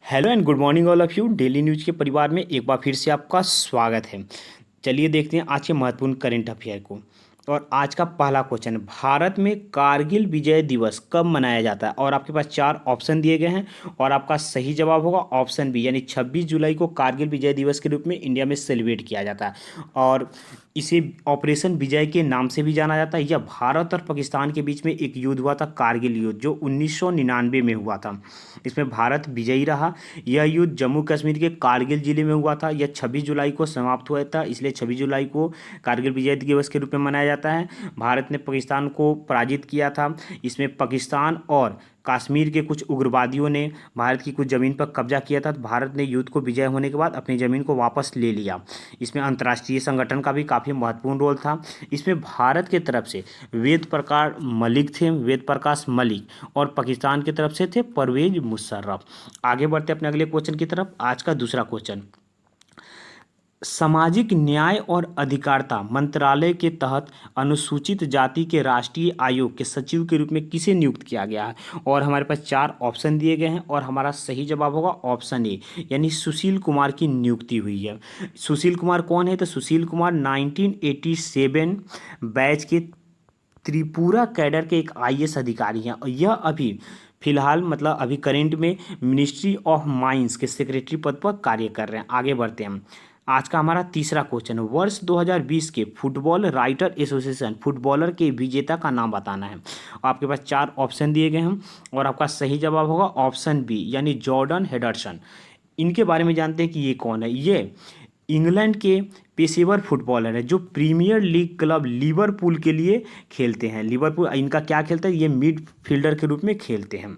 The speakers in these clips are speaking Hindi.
Hello and good morning all of you. Daily news के परिवार में एक बार फिर से आपका स्वागत है। चलिए देखते हैं आज के महत्वपूर्ण करंट अफेयर को। और आज का पहला क्वेश्चन, भारत में कारगिल विजय दिवस कब मनाया जाता है? और आपके पास चार ऑप्शन दिए गए हैं और आपका सही जवाब होगा ऑप्शन बी, यानी 26 जुलाई को कारगिल विजय दिवस के रूप में इंडिया में सेलिब्रेट किया जाता है। और इसे ऑपरेशन विजय के नाम से भी जाना जाता है। यह भारत और पाकिस्तान के बीच में एक युद्ध हुआ था, कारगिल युद्ध, जो 1999 में हुआ था। इसमें भारत विजयी रहा। यह युद्ध जम्मू कश्मीर के कारगिल जिले में हुआ था। यह 26 जुलाई को समाप्त हुआ था, इसलिए 26 जुलाई को कारगिल विजय दिवस के रूप में मनाया जाता है। भारत ने पाकिस्तान को पराजित किया था। इसमें पाकिस्तान और कश्मीर के कुछ उग्रवादियों ने भारत की कुछ ज़मीन पर कब्जा किया था, तो भारत ने युद्ध को विजय होने के बाद अपनी ज़मीन को वापस ले लिया। इसमें अंतर्राष्ट्रीय संगठन का भी काफ़ी महत्वपूर्ण रोल था। इसमें भारत की तरफ से वेद प्रकाश मलिक और पाकिस्तान की तरफ से थे परवेज मुशर्रफ। आगे बढ़ते अपने अगले क्वेश्चन की तरफ। आज का दूसरा क्वेश्चन, सामाजिक न्याय और अधिकारिता मंत्रालय के तहत अनुसूचित जाति के राष्ट्रीय आयोग के सचिव के रूप में किसे नियुक्त किया गया है? और हमारे पास चार ऑप्शन दिए गए हैं और हमारा सही जवाब होगा ऑप्शन ए, यानी सुशील कुमार की नियुक्ति हुई है। सुशील कुमार कौन है? तो सुशील कुमार 1987 बैच के त्रिपुरा कैडर के एक आईएएस अधिकारी हैं और यह अभी फिलहाल मतलब अभी करेंट में मिनिस्ट्री ऑफ माइंस के सेक्रेटरी पद पर कार्य कर रहे हैं। आगे बढ़ते हैं। आज का हमारा तीसरा क्वेश्चन, वर्ष 2020 के फुटबॉल राइटर एसोसिएशन फुटबॉलर के विजेता का नाम बताना है। आपके पास चार ऑप्शन दिए गए हैं और आपका सही जवाब होगा ऑप्शन बी, यानी जॉर्डन हेडरसन। इनके बारे में जानते हैं कि ये कौन है। ये इंग्लैंड के पेशेवर फुटबॉलर है जो प्रीमियर लीग क्लब लिवरपूल के लिए खेलते हैं। लिवरपूल इनका क्या खेलता है? ये मिडफील्डर के रूप में खेलते हैं।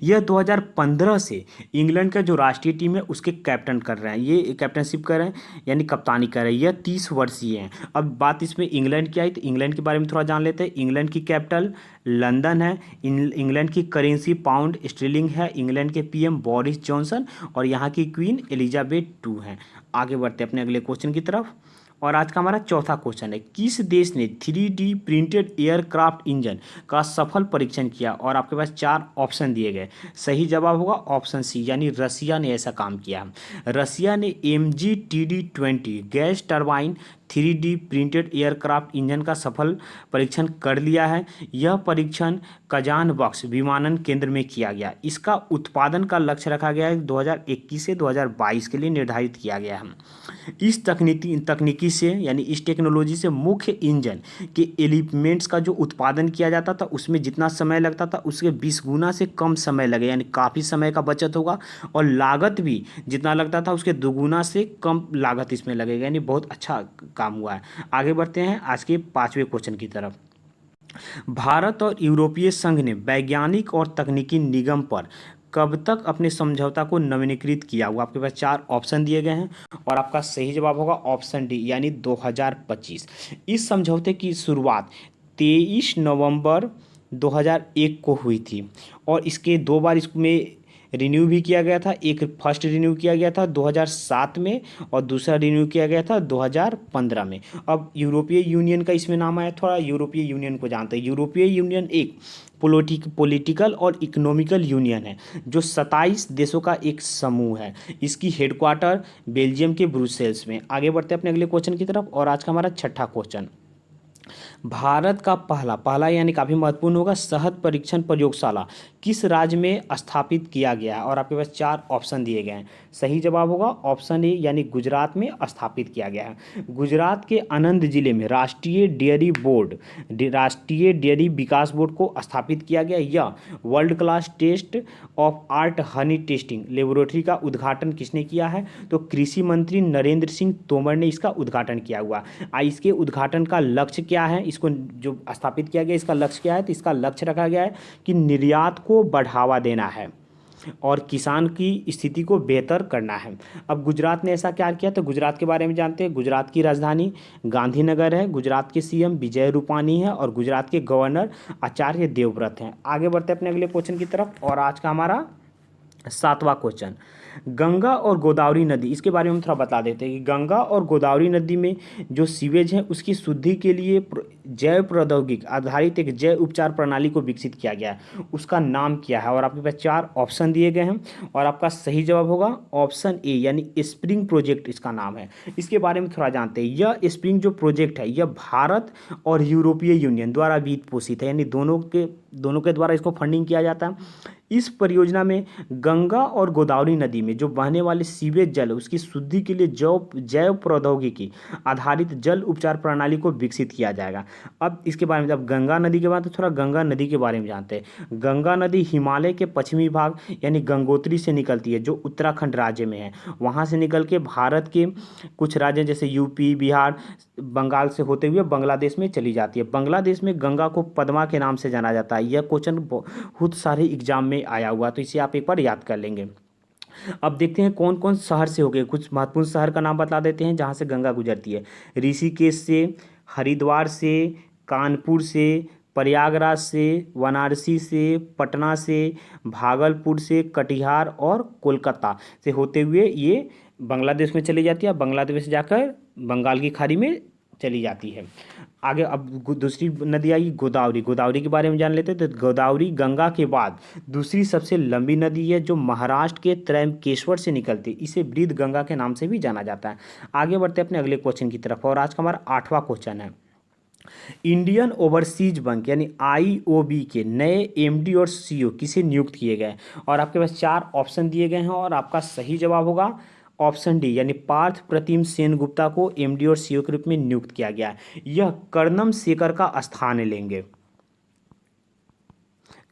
यह 2015 से इंग्लैंड का जो राष्ट्रीय टीम है उसके कैप्टन कर रहे हैं, ये कैप्टनशिप कर रहे हैं यानी कप्तानी कर रहे हैं। यह 30 वर्षीय हैं। अब बात इसमें इंग्लैंड की आई तो इंग्लैंड के बारे में थोड़ा जान लेते हैं। इंग्लैंड की कैपिटल लंदन है। इंग्लैंड की करेंसी पाउंड स्टर्लिंग है। इंग्लैंड के पीएम बोरिस जॉनसन और यहाँ की क्वीन एलिजाबेथ टू हैं। आगे बढ़ते हैं अपने अगले क्वेश्चन की तरफ। और आज का हमारा चौथा क्वेश्चन है, किस देश ने 3D प्रिंटेड एयरक्राफ्ट इंजन का सफल परीक्षण किया? और आपके पास चार ऑप्शन दिए गए। सही जवाब होगा ऑप्शन सी, यानी रसिया ने ऐसा काम किया। रसिया ने MGTD-20 gas turbine 3D printed aircraft engine का सफल परीक्षण कर लिया है। यह परीक्षण कजान बॉक्स विमानन केंद्र में किया गया। इसका उत्पादन का लक्ष्य रखा गया है 2021 से 2022 के लिए निर्धारित किया गया है। इस तकनीकी से यानी इस टेक्नोलॉजी से मुख्य इंजन के एलिमेंट्स का जो उत्पादन किया जाता था उसमें जितना समय लगता था उसके 20 गुना से कम समय लगे, यानी काफ़ी समय का बचत होगा। और लागत भी जितना लगता था उसके दोगुना से कम लागत इसमें लगेगा, यानी बहुत अच्छा काम हुआ है। आगे बढ़ते हैं आज के पांचवें क्वेश्चन की तरफ। भारत और यूरोपीय संघ ने वैज्ञानिक और तकनीकी निगम पर कब तक अपने समझौता को नवीनीकृत किया हुआ? आपके पास चार ऑप्शन दिए गए हैं और आपका सही जवाब होगा ऑप्शन डी, यानी 2025। इस समझौते की शुरुआत 23 नवंबर 2001 को हुई थी और इसके दो बार इसमें रिन्यू भी किया गया था। एक फर्स्ट रिन्यू किया गया था 2007 में और दूसरा रिन्यू किया गया था 2015 में। अब यूरोपीय यूनियन का इसमें नाम आया, थोड़ा यूरोपीय यूनियन को जानते हैं। यूरोपीय यूनियन एक पॉलिटिकल और इकोनॉमिकल यूनियन है जो 27 देशों का एक समूह है। इसकी हेडक्वार्टर बेल्जियम के ब्रुसेल्स में। आगे बढ़ते हैं अपने अगले क्वेश्चन की तरफ। और आज का हमारा छठा क्वेश्चन, भारत का पहला यानी काफ़ी महत्वपूर्ण होगा, शहद परीक्षण प्रयोगशाला किस राज्य में स्थापित किया गया है? और आपके पास चार ऑप्शन दिए गए हैं। सही जवाब होगा ऑप्शन ए, यानी गुजरात में स्थापित किया गया है। गुजरात के आनंद जिले में राष्ट्रीय डेयरी विकास बोर्ड को स्थापित किया गया। यह world class test of art honey testing laboratory का उद्घाटन किसने किया है? तो कृषि मंत्री नरेंद्र सिंह तोमर ने इसका उद्घाटन किया हुआ। इसके उद्घाटन का लक्ष्य क्या है? इसको जो स्थापित किया गया इसका लक्ष्य क्या है? तो इसका लक्ष्य रखा गया है कि निर्यात को बढ़ावा देना है और किसान की स्थिति को बेहतर करना है। अब गुजरात ने ऐसा क्या किया? तो गुजरात के बारे में जानते हैं। गुजरात की राजधानी गांधीनगर है। गुजरात के सीएम विजय रूपानी है और गुजरात के गवर्नर आचार्य देवव्रत हैं। आगे बढ़ते हैं अपने अगले क्वेश्चन की तरफ। और आज का हमारा सातवां क्वेश्चन, गंगा और गोदावरी नदी, इसके बारे में हम थोड़ा बता देते हैं कि गंगा और गोदावरी नदी में जो सीवेज है उसकी शुद्धि के लिए जैव प्रौद्योगिकी आधारित एक जैव उपचार प्रणाली को विकसित किया गया है। उसका नाम क्या है? और आपके पास 4 ऑप्शन दिए गए हैं और आपका सही जवाब होगा ऑप्शन ए यानी स्प्रिंग प्रोजेक्ट इसका नाम है। इसके बारे में थोड़ा जानते हैं। यह स्प्रिंग जो प्रोजेक्ट है यह भारत और यूरोपीय यूनियन द्वारा वित्त पोषित है, यानी दोनों के द्वारा इसको फंडिंग किया जाता है। इस परियोजना में गंगा और गोदावरी नदी में जो बहने वाले सीवेज जल है उसकी शुद्धि के लिए जैव प्रौद्योगिकी आधारित जल उपचार प्रणाली को विकसित किया जाएगा। अब इसके बारे में जब गंगा नदी के बाद तो थोड़ा गंगा नदी के बारे में जानते हैं। गंगा नदी हिमालय के पश्चिमी भाग यानी गंगोत्री से निकलती है, जो उत्तराखंड राज्य में है। वहाँ से निकल के भारत के कुछ राज्य जैसे यूपी, बिहार, बंगाल से होते हुए बांग्लादेश में चली जाती है। बांग्लादेश में गंगा को पद्मा के नाम से जाना जाता है। यह क्वेश्चन बहुत सारे एग्जाम में आया हुआ, तो इसे आप एक बार याद कर लेंगे। अब देखते हैं कौन कौन शहर से हो गए। कुछ महत्वपूर्ण शहर का नाम बता देते हैं जहाँ से गंगा गुजरती है। ऋषिकेश से, हरिद्वार से, कानपुर से, प्रयागराज से, वाराणसी से, पटना से, भागलपुर से, कटिहार और कोलकाता से होते हुए ये बांग्लादेश में चली जाती है। बांग्लादेश से जाकर बंगाल की खाड़ी में चली जाती है। आगे अब दूसरी नदी आई गोदावरी। गोदावरी के बारे में जान लेते हैं। तो गोदावरी गंगा के बाद दूसरी सबसे लंबी नदी है जो महाराष्ट्र के त्रयंबकेश्वर से निकलती है। इसे वृद्ध गंगा के नाम से भी जाना जाता है। आगे बढ़ते हैं अपने अगले क्वेश्चन की तरफ और आज का हमारा 8वां क्वेश्चन है। इंडियन ओवरसीज बैंक यानी आईओबी के नए एमडी और सीईओ किसे नियुक्त किए गए? और आपके पास 4 ऑप्शन दिए गए हैं और आपका सही जवाब होगा ऑप्शन डी यानी पार्थ प्रतिम सेनगुप्ता को एमडी और सीईओ के रूप में नियुक्त किया गया है। यह कर्णम शेखर का स्थान लेंगे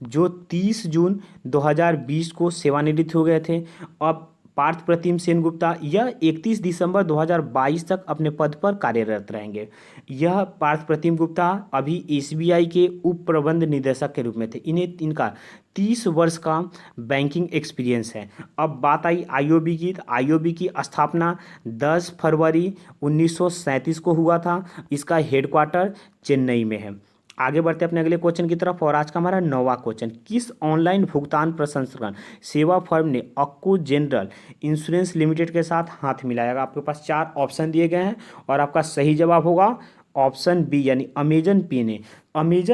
जो 30 जून 2020 को सेवानिवृत्त हो गए थे। अब पार्थ प्रतिम सेनगुप्ता यह 31 दिसंबर 2022 तक अपने पद पर कार्यरत रहेंगे। यह पार्थ प्रतिम गुप्ता अभी एसबीआई के उप प्रबंध निदेशक के रूप में थे। इनका 30 वर्ष का बैंकिंग एक्सपीरियंस है। अब बात आई आईओबी की। आईओबी की स्थापना 10 फरवरी 1937 को हुआ था। इसका हेडक्वार्टर चेन्नई में है। आगे बढ़ते हैं अपने अगले क्वेश्चन की तरफ और आज का हमारा 9वां क्वेश्चन, किस ऑनलाइन भुगतान प्रसंस्करण सेवा फर्म ने अक्को जनरल इंश्योरेंस लिमिटेड के साथ हाथ मिलाया? आपके पास 4 ऑप्शन दिए गए हैं और आपका सही जवाब होगा ऑप्शन बी यानी अमेजन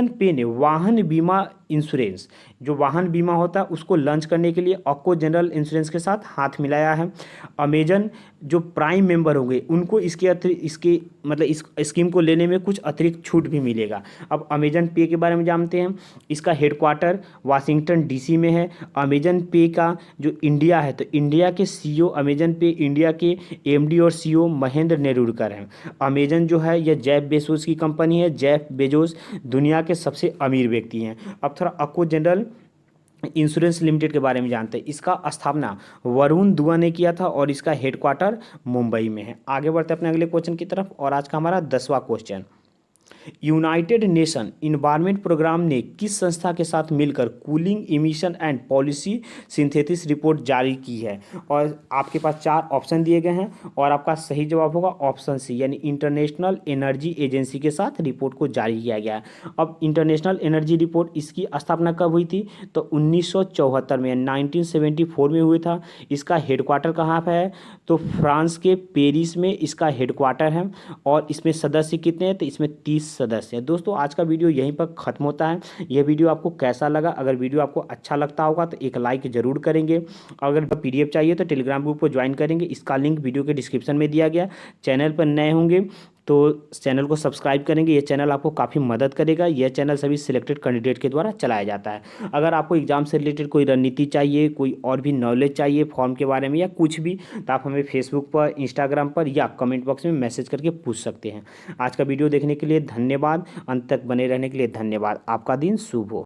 पे ने वाहन बीमा इंश्योरेंस, जो वाहन बीमा होता है उसको लॉन्च करने के लिए अक्को जनरल इंश्योरेंस के साथ हाथ मिलाया है। अमेजन जो प्राइम मेंबर होंगे उनको इसके मतलब इस स्कीम को लेने में कुछ अतिरिक्त छूट भी मिलेगा। अब अमेजन पे के बारे में जानते हैं। इसका हेडक्वार्टर वाशिंगटन डीसी में है। अमेजन पे का जो इंडिया है तो इंडिया के सीईओ अमेजन पे इंडिया के एमडी और सीईओ महेंद्र नेरुरकर हैं। अमेजन जो है यह जेफ बेजोस की कंपनी है। जेफ बेजोस दुनिया के सबसे अमीर व्यक्ति हैं। अब थोड़ा अक्को जनरल इंश्योरेंस लिमिटेड के बारे में जानते हैं। इसका स्थापना वरुण दुआ ने किया था और इसका हेडक्वार्टर मुंबई में है। आगे बढ़ते हैं अपने अगले क्वेश्चन की तरफ और आज का हमारा 10वां question, United Nation Environment Programme ने किस संस्था के साथ मिलकर cooling emission and policy synthesis report जारी की है? और आपके पास 4 ऑप्शन दिए गए हैं और आपका सही जवाब होगा ऑप्शन सी यानी इंटरनेशनल एनर्जी एजेंसी के साथ रिपोर्ट को जारी किया गया है। अब इंटरनेशनल एनर्जी रिपोर्ट इसकी स्थापना कब हुई थी? तो 1974 में 1974 में हुआ था। इसका हेडक्वार्टर कहाँ पर है? तो फ्रांस के पेरिस में इसका हेडक्वार्टर है। और इसमें सदस्य कितने हैं? तो इसमें 30 सदस्य हैं। दोस्तों आज का वीडियो यहीं पर खत्म होता है। यह वीडियो आपको कैसा लगा? अगर वीडियो आपको अच्छा लगता होगा तो एक लाइक जरूर करेंगे। अगर पीडीएफ चाहिए तो टेलीग्राम ग्रुप को ज्वाइन करेंगे। इसका लिंक वीडियो के डिस्क्रिप्शन में दिया गया। चैनल पर नए होंगे तो चैनल को सब्सक्राइब करेंगे। यह चैनल आपको काफ़ी मदद करेगा। यह चैनल सभी सिलेक्टेड कैंडिडेट के द्वारा चलाया जाता है। अगर आपको एग्जाम से रिलेटेड कोई रणनीति चाहिए, कोई और भी नॉलेज चाहिए फॉर्म के बारे में या कुछ भी, तो आप हमें फेसबुक पर, इंस्टाग्राम पर या कमेंट बॉक्स में मैसेज करके पूछ सकते हैं। आज का वीडियो देखने के लिए धन्यवाद। अंत तक बने रहने के लिए धन्यवाद। आपका दिन शुभ हो।